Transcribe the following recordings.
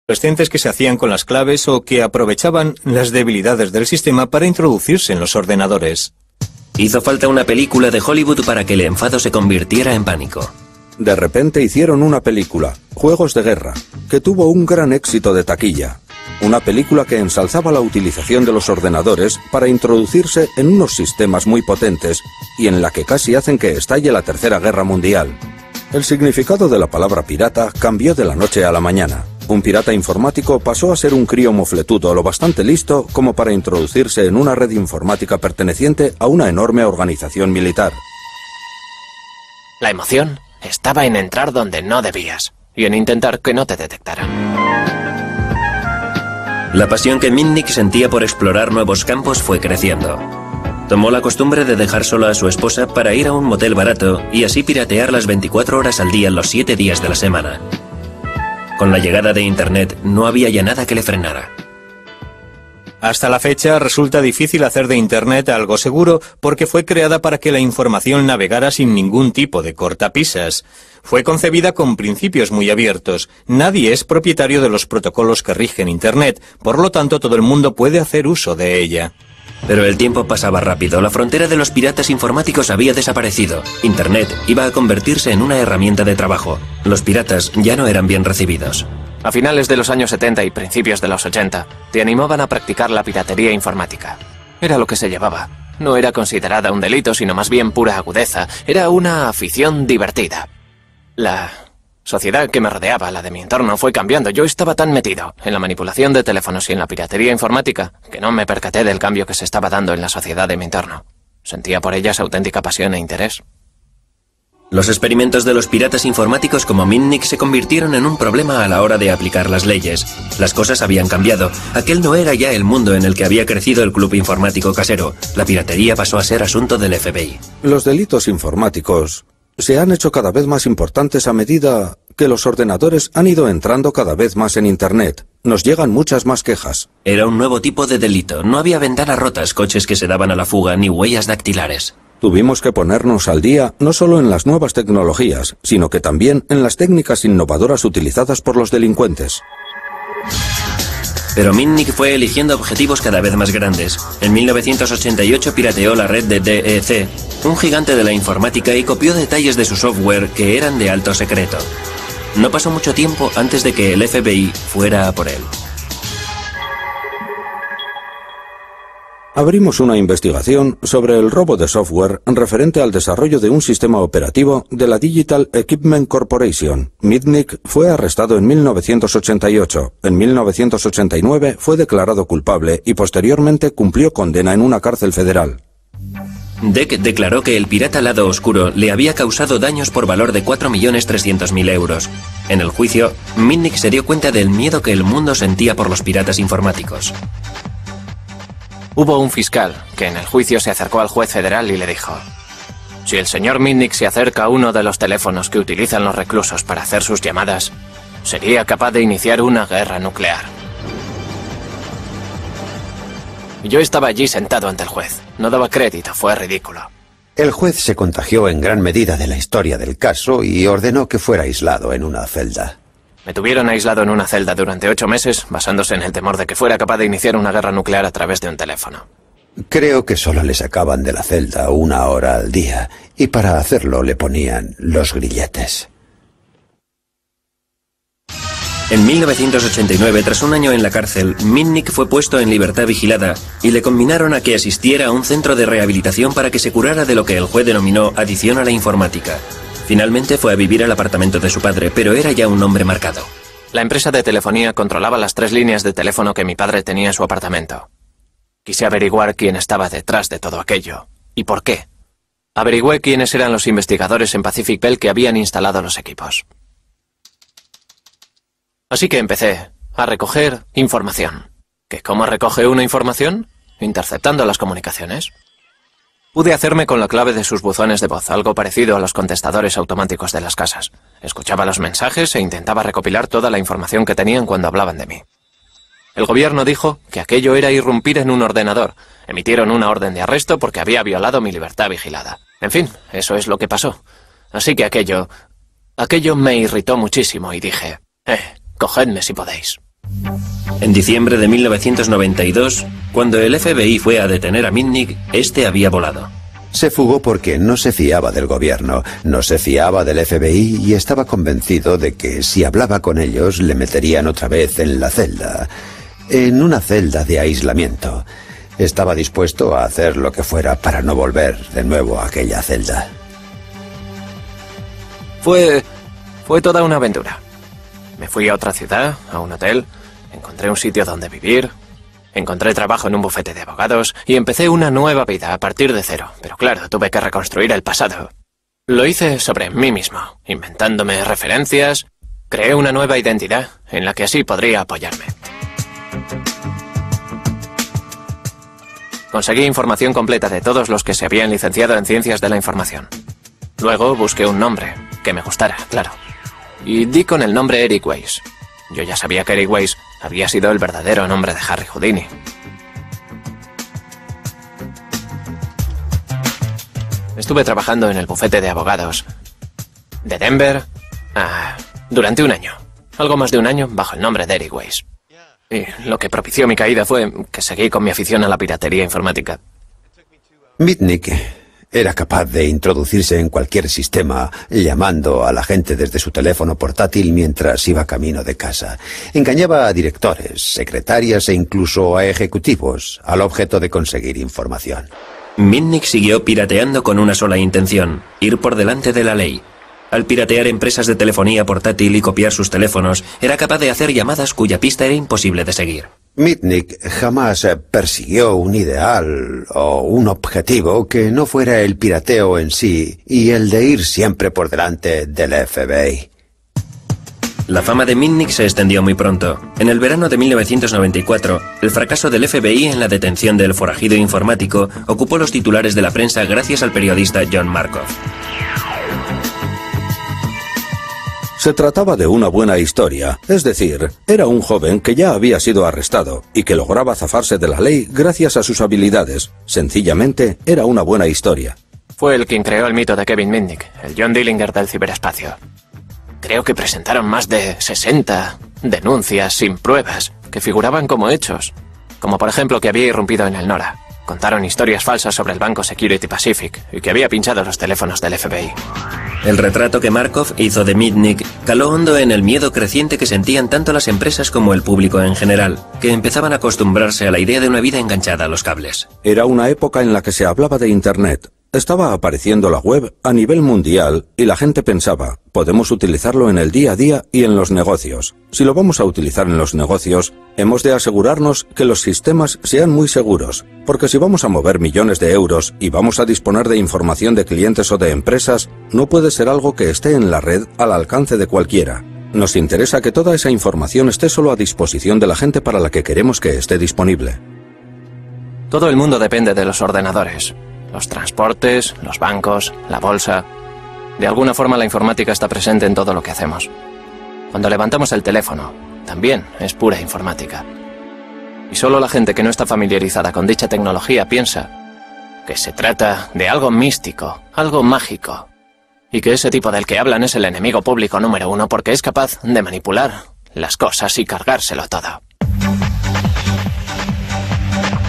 adolescentes que se hacían con las claves o que aprovechaban las debilidades del sistema para introducirse en los ordenadores. Hizo falta una película de Hollywood para que el enfado se convirtiera en pánico. De repente hicieron una película, Juegos de Guerra, que tuvo un gran éxito de taquilla. Una película que ensalzaba la utilización de los ordenadores para introducirse en unos sistemas muy potentes y en la que casi hacen que estalle la Tercera Guerra Mundial. El significado de la palabra pirata cambió de la noche a la mañana. Un pirata informático pasó a ser un crío mofletudo lo bastante listo como para introducirse en una red informática perteneciente a una enorme organización militar. La emoción estaba en entrar donde no debías y en intentar que no te detectaran. La pasión que Mitnick sentía por explorar nuevos campos fue creciendo. Tomó la costumbre de dejar sola a su esposa para ir a un motel barato y así piratear las 24 horas al día los 7 días de la semana. Con la llegada de Internet no había ya nada que le frenara. Hasta la fecha resulta difícil hacer de Internet algo seguro porque fue creada para que la información navegara sin ningún tipo de cortapisas. Fue concebida con principios muy abiertos. Nadie es propietario de los protocolos que rigen Internet, por lo tanto todo el mundo puede hacer uso de ella. Pero el tiempo pasaba rápido, la frontera de los piratas informáticos había desaparecido. Internet iba a convertirse en una herramienta de trabajo. Los piratas ya no eran bien recibidos. A finales de los años 70 y principios de los 80, te animaban a practicar la piratería informática. Era lo que se llevaba. No era considerada un delito, sino más bien pura agudeza. Era una afición divertida. La sociedad que me rodeaba, la de mi entorno, fue cambiando. Yo estaba tan metido en la manipulación de teléfonos y en la piratería informática que no me percaté del cambio que se estaba dando en la sociedad de mi entorno. Sentía por ellas auténtica pasión e interés. Los experimentos de los piratas informáticos como Mitnick se convirtieron en un problema a la hora de aplicar las leyes. Las cosas habían cambiado. Aquel no era ya el mundo en el que había crecido el club informático casero. La piratería pasó a ser asunto del FBI. Los delitos informáticos se han hecho cada vez más importantes a medida que los ordenadores han ido entrando cada vez más en Internet. Nos llegan muchas más quejas. Era un nuevo tipo de delito. No había ventanas rotas, coches que se daban a la fuga, ni huellas dactilares. Tuvimos que ponernos al día no solo en las nuevas tecnologías, sino que también en las técnicas innovadoras utilizadas por los delincuentes. Pero Mitnick fue eligiendo objetivos cada vez más grandes. En 1988 pirateó la red de DEC, un gigante de la informática, y copió detalles de su software que eran de alto secreto. No pasó mucho tiempo antes de que el FBI fuera a por él. Abrimos una investigación sobre el robo de software referente al desarrollo de un sistema operativo de la Digital Equipment Corporation. Mitnick fue arrestado en 1988. En 1989 fue declarado culpable y posteriormente cumplió condena en una cárcel federal. DEC declaró que el pirata lado oscuro le había causado daños por valor de 4.300.000 euros. En el juicio, Mitnick se dio cuenta del miedo que el mundo sentía por los piratas informáticos. Hubo un fiscal que en el juicio se acercó al juez federal y le dijo: si el señor Mitnick se acerca a uno de los teléfonos que utilizan los reclusos para hacer sus llamadas, sería capaz de iniciar una guerra nuclear. Yo estaba allí sentado ante el juez. No daba crédito, fue ridículo. El juez se contagió en gran medida de la historia del caso y ordenó que fuera aislado en una celda. Me tuvieron aislado en una celda durante 8 meses, basándose en el temor de que fuera capaz de iniciar una guerra nuclear a través de un teléfono. Creo que solo le sacaban de la celda 1 hora al día, y para hacerlo le ponían los grilletes. En 1989, tras un año en la cárcel, Mitnick fue puesto en libertad vigilada y le conminaron a que asistiera a un centro de rehabilitación para que se curara de lo que el juez denominó adicción a la informática. Finalmente fue a vivir al apartamento de su padre, pero era ya un hombre marcado. La empresa de telefonía controlaba las 3 líneas de teléfono que mi padre tenía en su apartamento. Quise averiguar quién estaba detrás de todo aquello y por qué. Averigüé quiénes eran los investigadores en Pacific Bell que habían instalado los equipos. Así que empecé a recoger información. ¿Que cómo recoge una información? Interceptando las comunicaciones. Pude hacerme con la clave de sus buzones de voz, algo parecido a los contestadores automáticos de las casas. Escuchaba los mensajes e intentaba recopilar toda la información que tenían cuando hablaban de mí. El gobierno dijo que aquello era irrumpir en un ordenador. Emitieron una orden de arresto porque había violado mi libertad vigilada. En fin, eso es lo que pasó. Así que aquello me irritó muchísimo y dije: cogedme si podéis. En diciembre de 1992, cuando el FBI fue a detener a Mitnick, este había volado. Se fugó porque no se fiaba del gobierno, no se fiaba del FBI y estaba convencido de que si hablaba con ellos le meterían otra vez en la celda, en una celda de aislamiento. Estaba dispuesto a hacer lo que fuera para no volver de nuevo a aquella celda. Fue toda una aventura. Me fui a otra ciudad, a un hotel, encontré un sitio donde vivir, encontré trabajo en un bufete de abogados y empecé una nueva vida a partir de cero. Pero claro, tuve que reconstruir el pasado. Lo hice sobre mí mismo, inventándome referencias. Creé una nueva identidad en la que así podría apoyarme. Conseguí información completa de todos los que se habían licenciado en Ciencias de la Información. Luego busqué un nombre que me gustara, claro. Y di con el nombre Eric Weiss. Yo ya sabía que Eric Weiss había sido el verdadero nombre de Harry Houdini. Estuve trabajando en el bufete de abogados de Denver durante un año. Algo más de un año bajo el nombre de Eric Weiss. Y lo que propició mi caída fue que seguí con mi afición a la piratería informática. Mitnick era capaz de introducirse en cualquier sistema llamando a la gente desde su teléfono portátil mientras iba camino de casa. Engañaba a directores, secretarias e incluso a ejecutivos al objeto de conseguir información. Mitnick siguió pirateando con una sola intención: ir por delante de la ley. Al piratear empresas de telefonía portátil y copiar sus teléfonos, era capaz de hacer llamadas cuya pista era imposible de seguir. Mitnick jamás persiguió un ideal o un objetivo que no fuera el pirateo en sí y el de ir siempre por delante del FBI. La fama de Mitnick se extendió muy pronto. En el verano de 1994, el fracaso del FBI en la detención del forajido informático ocupó los titulares de la prensa gracias al periodista John Markov. Se trataba de una buena historia, es decir, era un joven que ya había sido arrestado y que lograba zafarse de la ley gracias a sus habilidades. Sencillamente, era una buena historia. Fue él quien creó el mito de Kevin Mitnick, el John Dillinger del ciberespacio. Creo que presentaron más de 60 denuncias sin pruebas que figuraban como hechos, como por ejemplo que había irrumpido en el NORA. Contaron historias falsas sobre el banco Security Pacific y que había pinchado los teléfonos del FBI. El retrato que Markov hizo de Mitnick caló hondo en el miedo creciente que sentían tanto las empresas como el público en general, que empezaban a acostumbrarse a la idea de una vida enganchada a los cables. Era una época en la que se hablaba de Internet. Estaba apareciendo la web a nivel mundial y la gente pensaba, podemos utilizarlo en el día a día y en los negocios. Si lo vamos a utilizar en los negocios, hemos de asegurarnos que los sistemas sean muy seguros, porque si vamos a mover millones de euros y vamos a disponer de información de clientes o de empresas, no puede ser algo que esté en la red al alcance de cualquiera. Nos interesa que toda esa información esté solo a disposición de la gente para la que queremos que esté disponible. Todo el mundo depende de los ordenadores. Los transportes, los bancos, la bolsa. De alguna forma la informática está presente en todo lo que hacemos. Cuando levantamos el teléfono, también es pura informática. Y solo la gente que no está familiarizada con dicha tecnología piensa que se trata de algo místico, algo mágico, y que ese tipo del que hablan es el enemigo público número uno porque es capaz de manipular las cosas y cargárselo todo.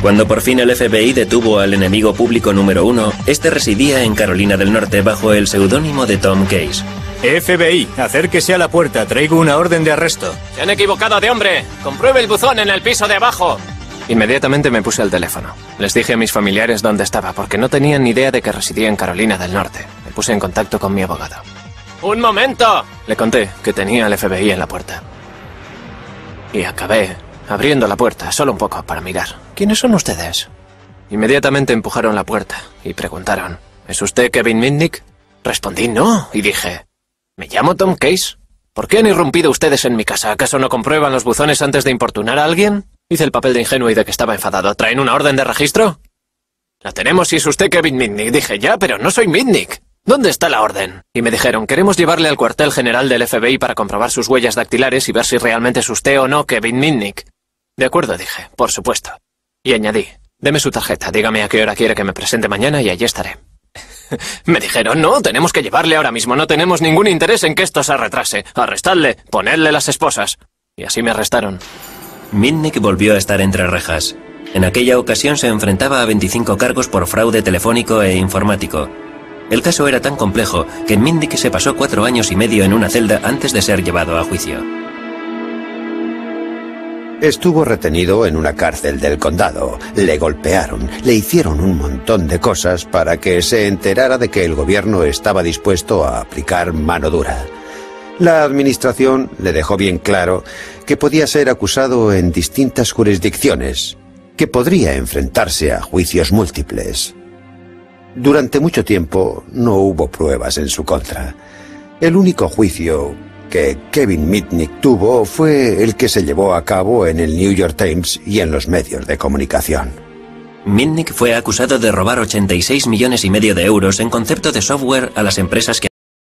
Cuando por fin el FBI detuvo al enemigo público número uno, este residía en Carolina del Norte bajo el seudónimo de Tom Case. FBI, acérquese a la puerta, traigo una orden de arresto. ¡Se han equivocado de hombre! ¡Compruebe el buzón en el piso de abajo! Inmediatamente me puse al teléfono. Les dije a mis familiares dónde estaba, porque no tenían ni idea de que residía en Carolina del Norte. Me puse en contacto con mi abogado. ¡Un momento! Le conté que tenía al FBI en la puerta. Y acabé abriendo la puerta, solo un poco, para mirar. ¿Quiénes son ustedes? Inmediatamente empujaron la puerta y preguntaron, ¿es usted Kevin Mitnick? Respondí no, y dije, me llamo Tom Case. ¿Por qué han irrumpido ustedes en mi casa? ¿Acaso no comprueban los buzones antes de importunar a alguien? Hice el papel de ingenuo y de que estaba enfadado. ¿Traen una orden de registro? La tenemos si es usted Kevin Mitnick. Dije, ya, pero no soy Mitnick. ¿Dónde está la orden? Y me dijeron, queremos llevarle al cuartel general del FBI para comprobar sus huellas dactilares y ver si realmente es usted o no Kevin Mitnick. De acuerdo, dije, por supuesto. Y añadí, deme su tarjeta, dígame a qué hora quiere que me presente mañana y allí estaré. Me dijeron, no, tenemos que llevarle ahora mismo, no tenemos ningún interés en que esto se retrase. Arrestadle, ponedle las esposas. Y así me arrestaron. Mitnick volvió a estar entre rejas. En aquella ocasión se enfrentaba a 25 cargos por fraude telefónico e informático. El caso era tan complejo que Mitnick se pasó 4 años y medio en una celda antes de ser llevado a juicio. Estuvo retenido en una cárcel del condado. Le golpearon, le hicieron un montón de cosas para que se enterara de que el gobierno estaba dispuesto a aplicar mano dura. La administración le dejó bien claro que podía ser acusado en distintas jurisdicciones, que podría enfrentarse a juicios múltiples. Durante mucho tiempo no hubo pruebas en su contra. El único juicio que Kevin Mitnick tuvo fue el que se llevó a cabo en el New York Times y en los medios de comunicación. Mitnick fue acusado de robar 86,5 millones de euros en concepto de software a las empresas que